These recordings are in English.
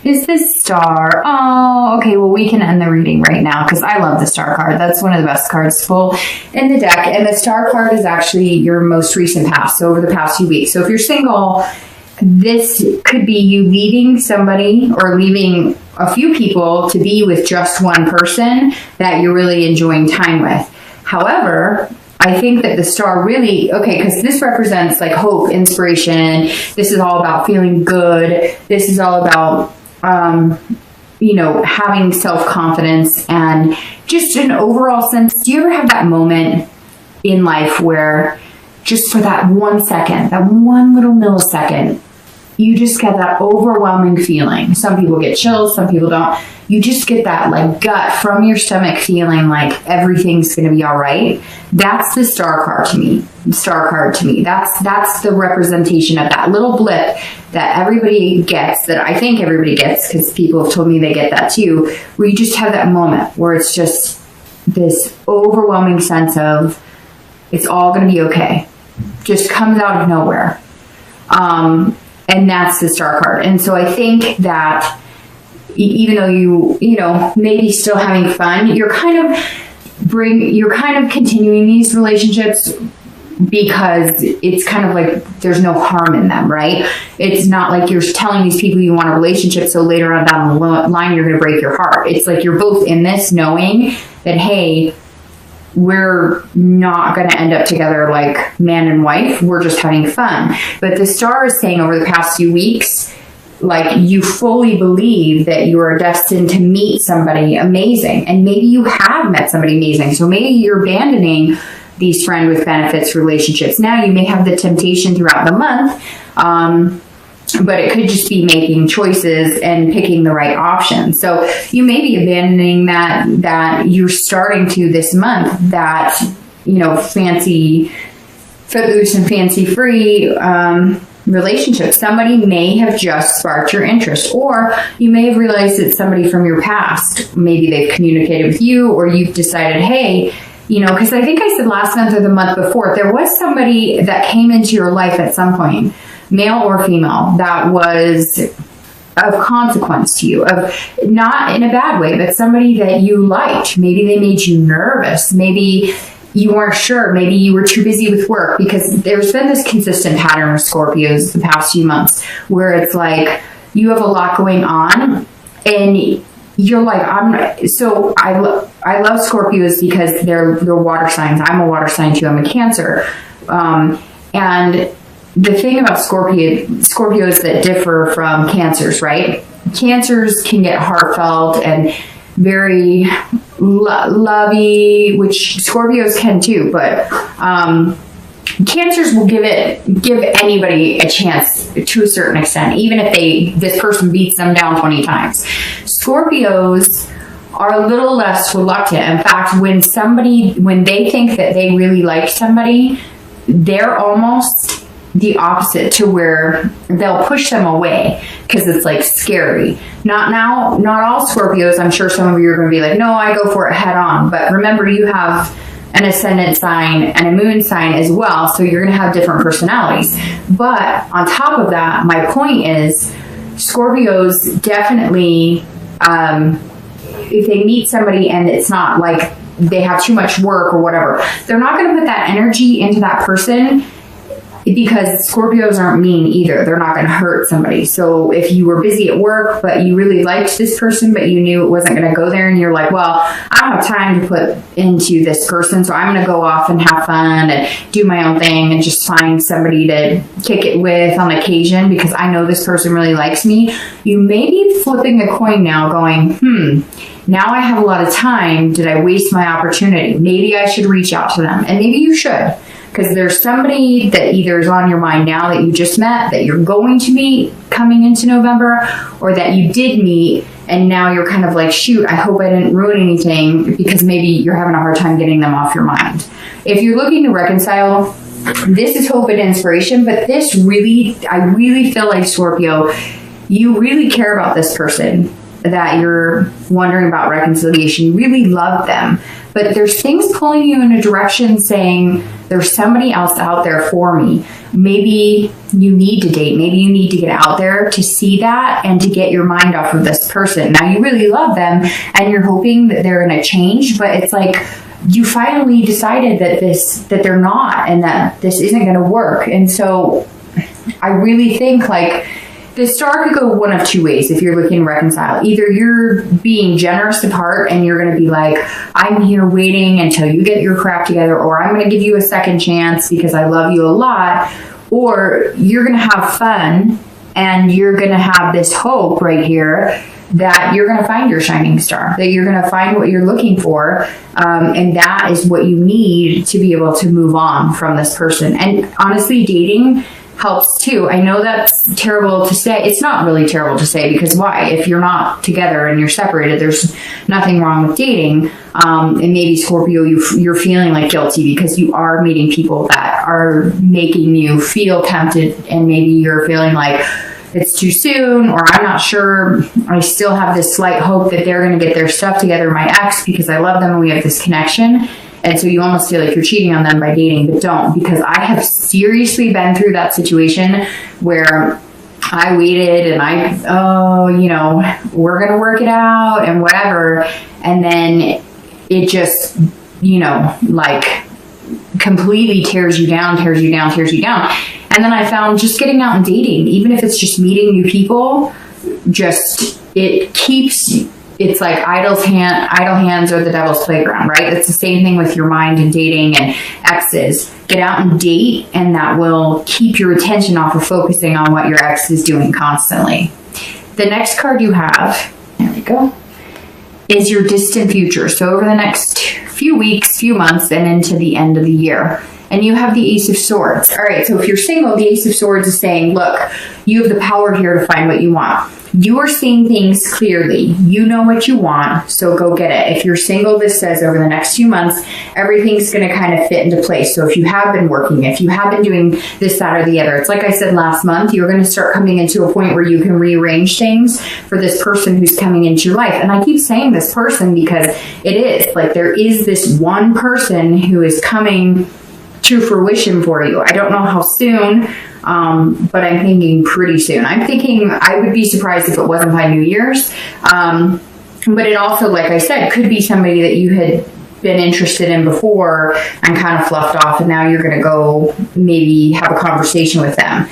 is this star. Oh, okay. Well, we can end the reading right now because I love the star card. That's one of the best cards to pull in the deck. And the star card is actually your most recent past, so over the past few weeks. So if you're single, this could be you leaving somebody or leaving a few people to be with just one person that you're really enjoying time with. However, I think that the star really, because this represents like hope, inspiration. This is all about feeling good. This is all about, having self-confidence and just an overall sense. Do you ever have that moment in life where just for that 1 second, that one little millisecond, you just get that overwhelming feeling? Some people get chills, some people don't. You just get that like gut from your stomach feeling like everything's going to be all right. That's the star card to me. That's the representation of that little blip that everybody gets, that I think everybody gets, because people have told me they get that too, where you just have that moment where it's just this overwhelming sense of it's all going to be okay. Just comes out of nowhere. And that's the star card. And so I think that even though you maybe still having fun, you're kind of continuing these relationships because it's kind of like there's no harm in them, right? It's not like you're telling these people you want a relationship so later on down the line you're going to break your heart. It's like you're both in this knowing that, hey, we're not going to end up together like man and wife. We're just having fun. But the star is saying over the past few weeks, like you fully believe that you are destined to meet somebody amazing. And maybe you have met somebody amazing. So maybe you're abandoning these friend with benefits relationships. Now you may have the temptation throughout the month, but it could just be making choices and picking the right option. So you may be abandoning that you're starting to this month, that, fancy, footloose and fancy free relationship. Somebody may have just sparked your interest, or you may have realized it's somebody from your past. Maybe they've communicated with you, or you've decided, hey, because I think I said last month or the month before, there was somebody that came into your life at some point, male or female, that was of consequence to you, of not in a bad way, but somebody that you liked. Maybe they made you nervous. Maybe you weren't sure. Maybe you were too busy with work, because there's been this consistent pattern of Scorpios the past few months where it's like you have a lot going on and you're like, I love Scorpios because they're water signs. I'm a water sign too. I'm a Cancer. And the thing about Scorpios that differ from Cancers, right? Cancers can get heartfelt and very lovey, which Scorpios can too, but Cancers will give anybody a chance to a certain extent, even if this person beats them down 20 times. Scorpios are a little less reluctant. In fact, when they think that they really like somebody, they're almost the opposite, to where they'll push them away because it's like scary. Not all Scorpios. I'm sure some of you are going to be like, no, I go for it head on. But remember, you have an ascendant sign and a moon sign as well, so you're going to have different personalities. But on top of that, my point is Scorpios definitely, if they meet somebody and it's not like they have too much work or whatever, they're not going to put that energy into that person, because Scorpios aren't mean either. They're not going to hurt somebody. So if you were busy at work, but you really liked this person, but you knew it wasn't going to go there, and you're like, well, I don't have time to put into this person, so I'm going to go off and have fun and do my own thing and just find somebody to kick it with on occasion because I know this person really likes me. You may be flipping a coin now going, now I have a lot of time. Did I waste my opportunity? Maybe I should reach out to them. And maybe you should. Because there's somebody that either is on your mind now that you just met, that you're going to meet coming into November, or that you did meet and now you're kind of like, shoot, I hope I didn't ruin anything, because maybe you're having a hard time getting them off your mind. If you're looking to reconcile, this is hope and inspiration, but I really feel like, Scorpio, you really care about this person that you're wondering about reconciliation. You really love them, but there's things pulling you in a direction saying there's somebody else out there for me. Maybe you need to date. Maybe you need to get out there to see that and to get your mind off of this person. Now, you really love them and you're hoping that they're going to change, but it's like you finally decided that they're not, and that this isn't going to work. And so I really think like the star could go one of two ways if you're looking to reconcile. Either you're being generous apart and you're going to be like, I'm here waiting until you get your crap together, or I'm going to give you a second chance because I love you a lot. Or you're going to have fun and you're going to have this hope right here that you're going to find your shining star, that you're going to find what you're looking for. And that is what you need to be able to move on from this person. And honestly, dating helps too. I know that's terrible to say. It's not really terrible to say, because why? If you're not together and you're separated, there's nothing wrong with dating. And maybe Scorpio, you're feeling like guilty because you are meeting people that are making you feel tempted, and maybe you're feeling like it's too soon, or I'm not sure. I still have this slight hope that they're going to get their stuff together, my ex, because I love them and we have this connection. And so you almost feel like you're cheating on them by dating, but don't, because I have seriously been through that situation where I waited and we're going to work it out and whatever. And then it just, like completely tears you down. And then I found just getting out and dating, even if it's just meeting new people, it's like idle hands are the devil's playground, right? It's the same thing with your mind and dating and exes. Get out and date, and that will keep your attention off of focusing on what your ex is doing constantly. The next card you have, there we go, is your distant future. So over the next few weeks, few months, and into the end of the year. And you have the Ace of Swords. All right, so if you're single, the Ace of Swords is saying, look, you have the power here to find what you want. You are seeing things clearly. You know what you want, so go get it. If you're single, this says over the next few months, everything's going to kind of fit into place. So if you have been working, if you have been doing this, that, or the other, it's like I said last month, you're going to start coming into a point where you can rearrange things for this person who's coming into your life. And I keep saying this person because it is like there is this one person who is coming to fruition for you. I don't know how soon, but I'm thinking pretty soon. I'm thinking I would be surprised if it wasn't by New Year's. But it also, like I said, could be somebody that you had been interested in before and kind of fluffed off, and now you're going to go maybe have a conversation with them.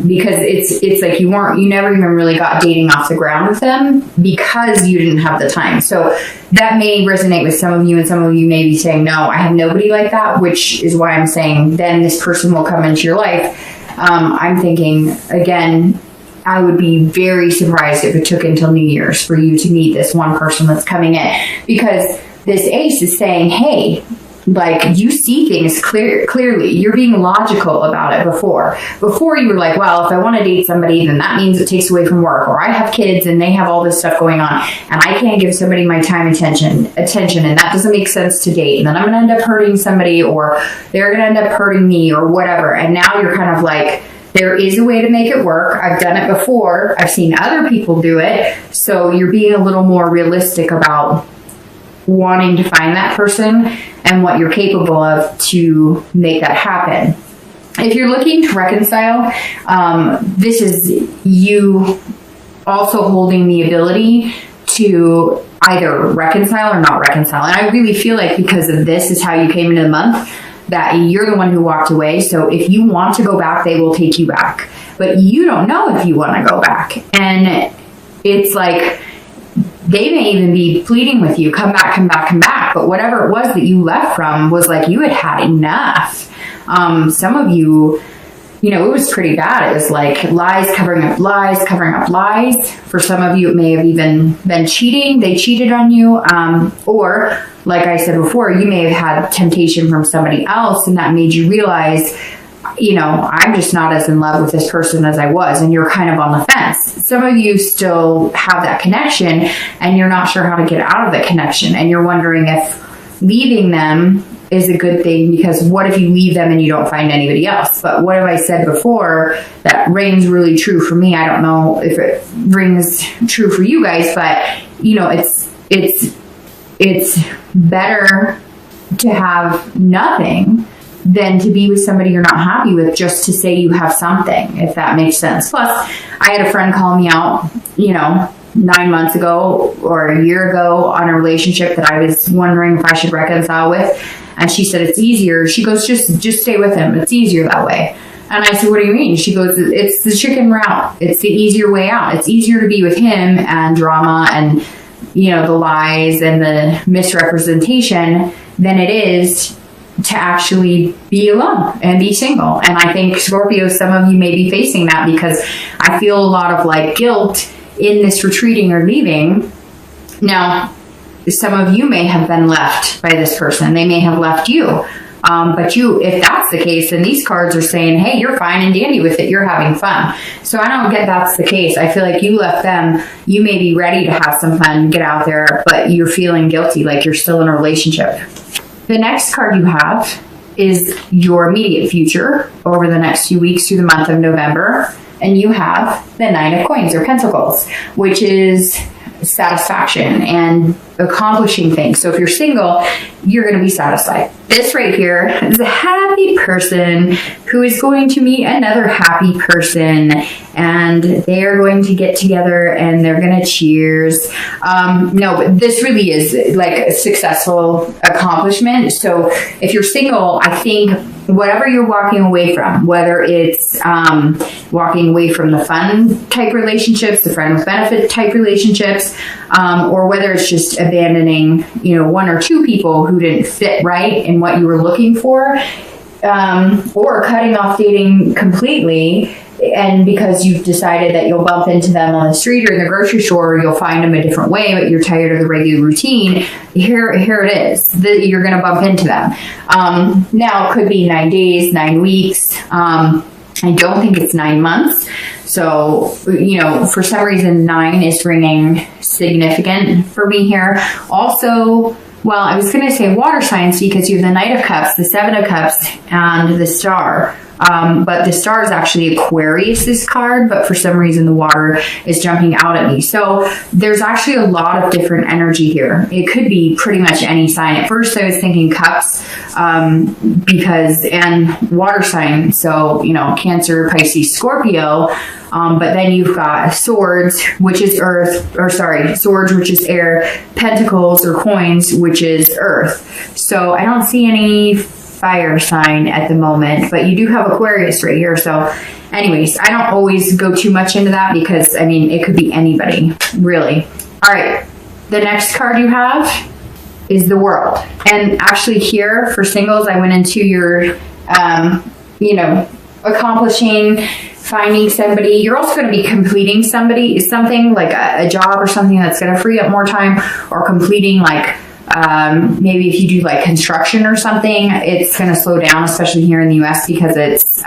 Because it's like you never even really got dating off the ground with them because you didn't have the time. So that may resonate with some of you, and some of you may be saying, no, I have nobody like that, which is why I'm saying then this person will come into your life. I'm thinking, again, I would be very surprised if it took until New Year's for you to meet this one person that's coming in, because this ace is saying, hey, like you see things clearly. You're being logical about it before you were like, well, if I want to date somebody, then that means it takes away from work, or I have kids and they have all this stuff going on and I can't give somebody my time attention, and that doesn't make sense to date, and then I'm going to end up hurting somebody, or they're going to end up hurting me, or whatever. And now you're kind of like, there is a way to make it work. I've done it before. I've seen other people do it. So you're being a little more realistic about wanting to find that person and what you're capable of to make that happen. If you're looking to reconcile, this is you also holding the ability to either reconcile or not reconcile. And I really feel like because of this is how you came into the month, that you're the one who walked away. So if you want to go back, they will take you back. But you don't know if you want to go back. And it's like, they may even be pleading with you, come back. But whatever it was that you left from was like you had enough. Some of you, it was pretty bad. It was like lies covering up lies. For some of you, it may have even been cheating. They cheated on you. Or, like I said before, you may have had temptation from somebody else, and that made you realize, I'm just not as in love with this person as I was, and you're kind of on the fence. Some of you still have that connection and you're not sure how to get out of that connection, and you're wondering if leaving them is a good thing, because what if you leave them and you don't find anybody else? But what have I said before that rings really true for me? I don't know if it rings true for you guys, but it's it's better to have nothing than to be with somebody you're not happy with just to say you have something, if that makes sense. Plus, I had a friend call me out, 9 months ago or a year ago on a relationship that I was wondering if I should reconcile with. And she said, it's easier. She goes, just stay with him. It's easier that way. And I said, what do you mean? She goes, it's the chicken route. It's the easier way out. It's easier to be with him and drama and, the lies and the misrepresentation than it is to actually be alone and be single. And I think, Scorpio, some of you may be facing that, because I feel a lot of guilt in this retreating or leaving. Now, some of you may have been left by this person. They may have left you. But if that's the case, then these cards are saying, hey, you're fine and dandy with it. You're having fun. So I don't get that's the case. I feel like you left them. You may be ready to have some fun, get out there, but you're feeling guilty, like you're still in a relationship. The next card you have is your immediate future over the next few weeks through the month of November. And you have the Nine of Coins or Pentacles, which is satisfaction and accomplishing things. So if you're single, you're going to be satisfied. This right here is a happy person who is going to meet another happy person, and they are going to get together and they're going to cheers. No, but this really is like a successful accomplishment. So if you're single, I think whatever you're walking away from, whether it's walking away from the fun type relationships, the friend with benefit type relationships, or whether it's just abandoning, one or two people who didn't fit right in what you were looking for, or cutting off dating completely, and because you've decided that you'll bump into them on the street or in the grocery store, or you'll find them a different way, but you're tired of the regular routine. Here it is. You're going to bump into them. Now, it could be 9 days, 9 weeks. I don't think it's 9 months. So, for some reason, 9 is ringing significant for me here. Also, well, I was going to say water signs, because you have the Knight of Cups, the Seven of Cups, and the Star. But the Star is actually Aquarius's card, but for some reason the water is jumping out at me. So there's actually a lot of different energy here. It could be pretty much any sign. At first I was thinking Cups, and water sign. So, Cancer, Pisces, Scorpio. But then you've got Swords, which is Swords, which is air, Pentacles or Coins, which is earth. So I don't see any fire sign at the moment, but you do have Aquarius right here. So anyways, I don't always go too much into that, because it could be anybody, really. All right, the next card you have is the World. And actually here for singles, I went into your accomplishing, finding somebody. You're also going to be completing something like a job or something that's going to free up more time, or completing maybe if you do construction or something, it's going to slow down, especially here in the US, because it's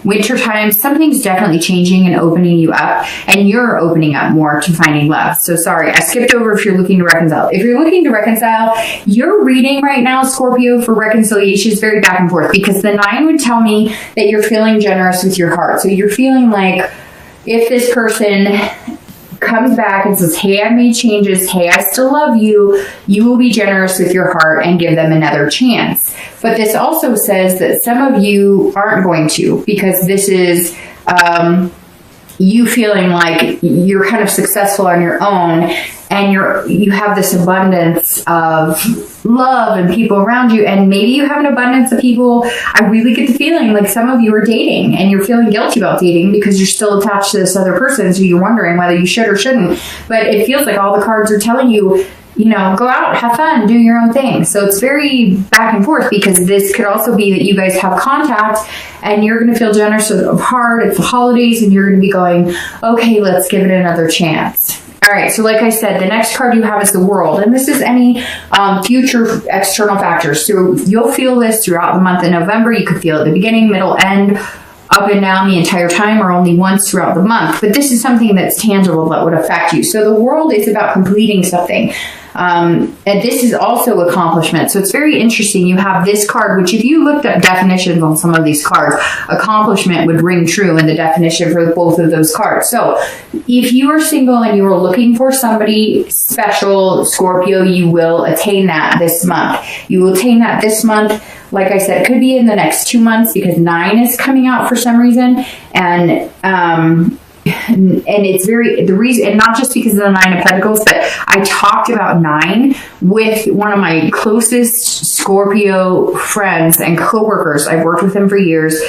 winter time. Something's definitely changing and opening you up, and you're opening up more to finding love. So sorry, I skipped over if you're looking to reconcile. If you're looking to reconcile, your reading right now, Scorpio, for reconciliation is very back and forth, because the 9 would tell me that you're feeling generous with your heart. So you're feeling like if this person comes back and says, hey, I made changes, hey, I still love you, you will be generous with your heart and give them another chance. But this also says that some of you aren't going to, because this is you feeling like you're kind of successful on your own, and you have this abundance of love and people around you, and maybe you have an abundance of people. I really get the feeling like some of you are dating and you're feeling guilty about dating because you're still attached to this other person, so you're wondering whether you should or shouldn't. But it feels like all the cards are telling you, go out, have fun, do your own thing. So it's very back and forth, because this could also be that you guys have contact and you're going to feel generous of heart. It's the holidays and you're going to be going, okay, let's give it another chance. All right, so like I said, the next card you have is the World, and this is any future external factors. So you'll feel this throughout the month of November. You could feel it at the beginning, middle, end, up and down the entire time, or only once throughout the month. But this is something that's tangible that would affect you. So the World is about completing something. And this is also accomplishment. So it's very interesting. You have this card, which if you looked up definitions on some of these cards, accomplishment would ring true in the definition for both of those cards. So if you are single and you are looking for somebody special, Scorpio, you will attain that this month. You will attain that this month. Like I said, it could be in the next 2 months because 9 is coming out for some reason. And it's the reason, and not just because of the 9 of Pentacles, but I talked about 9 with one of my closest Scorpio friends and coworkers. I've worked with him for years,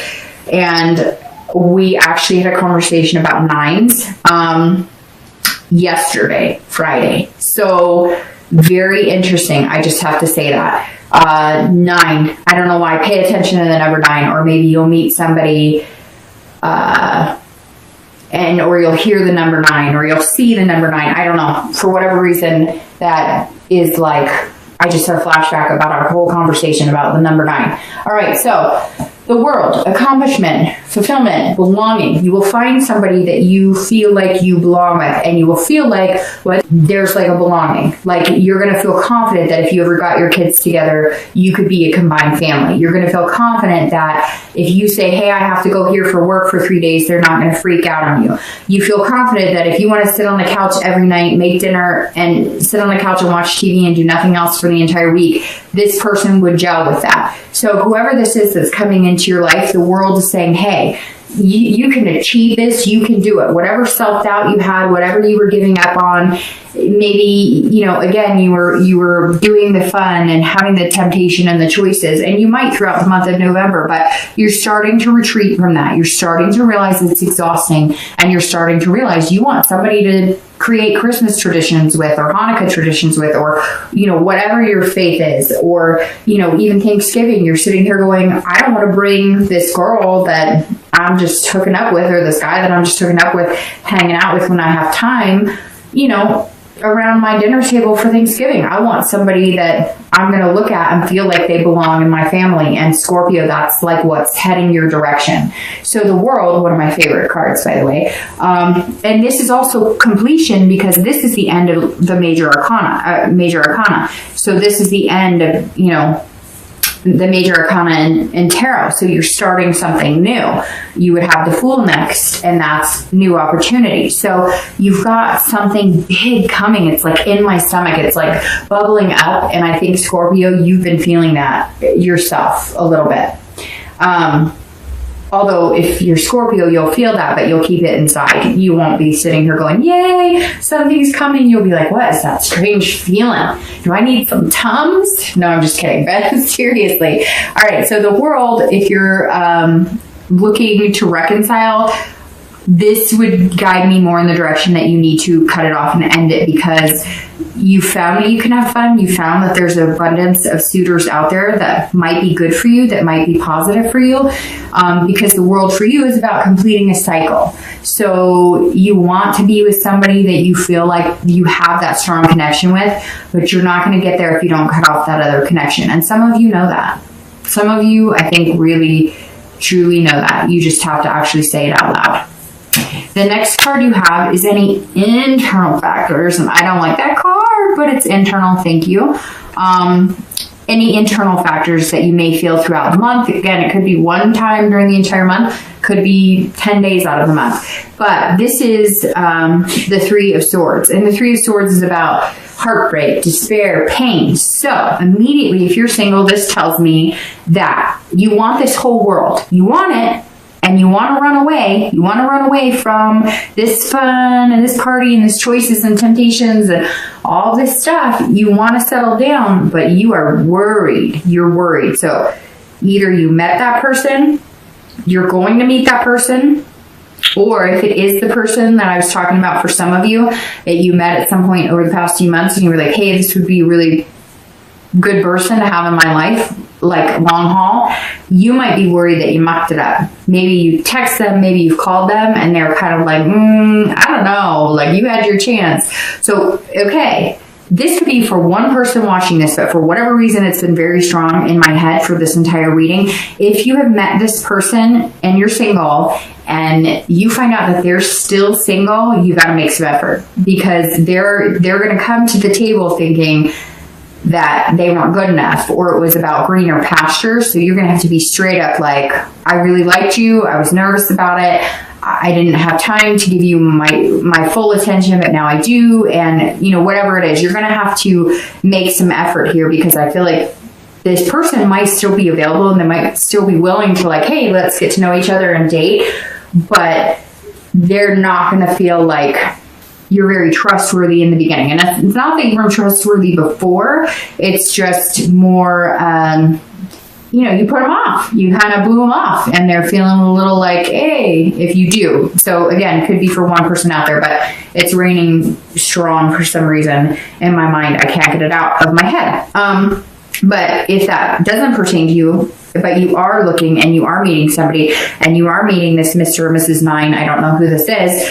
and we actually had a conversation about 9s yesterday, Friday. So very interesting. I just have to say that. 9. I don't know why. Pay attention to the number 9, or maybe you'll meet somebody, or you'll hear the number 9, or you'll see the number 9. I don't know. For whatever reason, that is like, I just had a flashback about our whole conversation about the number 9. All right, so the world, accomplishment, fulfillment, belonging. You will find somebody that you feel like you belong with, and you will feel like there's like a belonging. Like you're going to feel confident that if you ever got your kids together, you could be a combined family. You're going to feel confident that if you say, hey, I have to go here for work for 3 days, they're not going to freak out on you. You feel confident that if you want to sit on the couch every night, make dinner, and sit on the couch and watch TV and do nothing else for the entire week, this person would gel with that. So whoever this is that's coming into your life, the world is saying, hey, you can achieve this, you can do it. Whatever self-doubt you had, whatever you were giving up on, maybe, again, you were doing the fun and having the temptation and the choices, and you might throughout the month of November, but you're starting to retreat from that. You're starting to realize it's exhausting, and you're starting to realize you want somebody to create Christmas traditions with, or Hanukkah traditions with, or, whatever your faith is, or, even Thanksgiving. You're sitting here going, I don't want to bring this girl that I'm just hooking up with, or this guy that I'm just hooking up with, hanging out with when I have time, around my dinner table for Thanksgiving. I want somebody that I'm going to look at and feel like they belong in my family. And Scorpio, that's like what's heading your direction. So the world, one of my favorite cards, by the way. And this is also completion, because this is the end of the major arcana. So this is the end of, the major arcana in tarot. So you're starting something new. You would have the Fool next, and that's new opportunity. So you've got something big coming. It's like in my stomach. It's like bubbling up. And I think, Scorpio, you've been feeling that yourself a little bit. Although if you're Scorpio, you'll feel that, but you'll keep it inside. You won't be sitting here going, yay, something's coming. You'll be like, what is that strange feeling? Do I need some Tums? No, I'm just kidding. But seriously. All right. So the world, if you're looking to reconcile, this would guide me more in the direction that you need to cut it off and end it, because you found that you can have fun. You found that there's an abundance of suitors out there that might be good for you, that might be positive for you, because the world for you is about completing a cycle. So you want to be with somebody that you feel like you have that strong connection with, but you're not going to get there if you don't cut off that other connection. And some of you know that. Some of you, I think, really, truly know that. You just have to actually say it out loud. The next card you have is any internal factors, and I don't like that card, but it's internal, thank you. Any internal factors that you may feel throughout the month. Again, it could be one time during the entire month, could be 10 days out of the month. But this is the Three of Swords, and the Three of Swords is about heartbreak, despair, pain. So immediately, if you're single, this tells me that you want this whole world. You want it. And you want to run away. You want to run away from this fun and this party and this choices and temptations and all this stuff. You want to settle down, but you are worried. You're worried. So either you met that person, you're going to meet that person, or if it is the person that I was talking about for some of you that you met at some point over the past few months and you were like, hey, this would be a really good person to have in my life, like long haul, you might be worried that you mucked it up. Maybe you text them, maybe you've called them, and they're kind of like, I don't know, like you had your chance. So, okay, this could be for one person watching this, but for whatever reason, it's been very strong in my head for this entire reading. If you have met this person and you're single and you find out that they're still single, you got to make some effort, because they're going to come to the table thinking that they weren't good enough, or it was about greener pastures. So you're going to have to be straight up like, I really liked you. I was nervous about it. I didn't have time to give you my full attention, but now I do. And, you know, whatever it is, you're going to have to make some effort here, because I feel like this person might still be available and they might still be willing to like, hey, let's get to know each other and date. But they're not going to feel like you're very trustworthy in the beginning. And it's not that you weren't trustworthy before. It's just more, you know, you put them off. You kind of blew them off, and they're feeling a little like, hey, if you do. So again, could be for one person out there, but it's raining strong for some reason in my mind. I can't get it out of my head. But if that doesn't pertain to you, but you are looking and you are meeting somebody, and you are meeting this Mr. or Mrs. 9, I don't know who this is,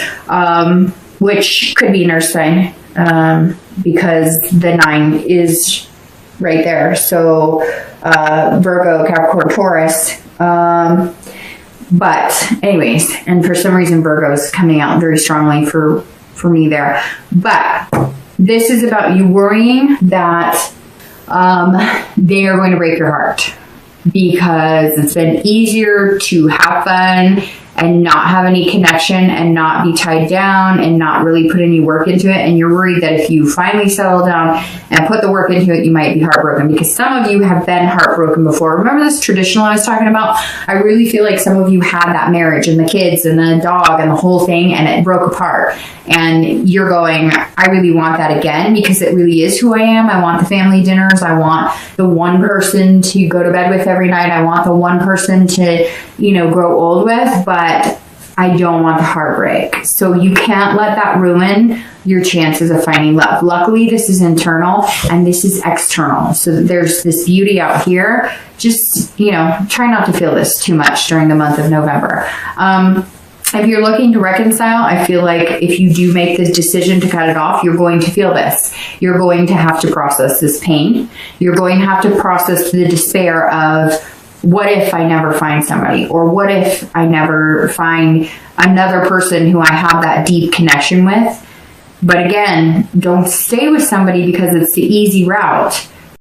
which could be an earth sign, because the 9 is right there. So Virgo, Capricorn, Taurus. But anyways, and for some reason Virgo's coming out very strongly for me there. But this is about you worrying that they are going to break your heart, because it's been easier to have fun and not have any connection and not be tied down and not really put any work into it. And you're worried that if you finally settle down and put the work into it, you might be heartbroken, because some of you have been heartbroken before. Remember this traditional I was talking about? I really feel like some of you had that marriage and the kids and the dog and the whole thing, and it broke apart. And you're going, I really want that again, because it really is who I am. I want the family dinners. I want the one person to go to bed with every night. I want the one person to, you know, grow old with, but I don't want the heartbreak. So you can't let that ruin your chances of finding love. Luckily, this is internal and this is external. So there's this beauty out here. Just, you know, try not to feel this too much during the month of November. If you're looking to reconcile, I feel like if you do make this decision to cut it off, you're going to feel this. You're going to have to process this pain. You're going to have to process the despair of, what if I never find somebody? Or what if I never find another person who I have that deep connection with? But again, don't stay with somebody because it's the easy route.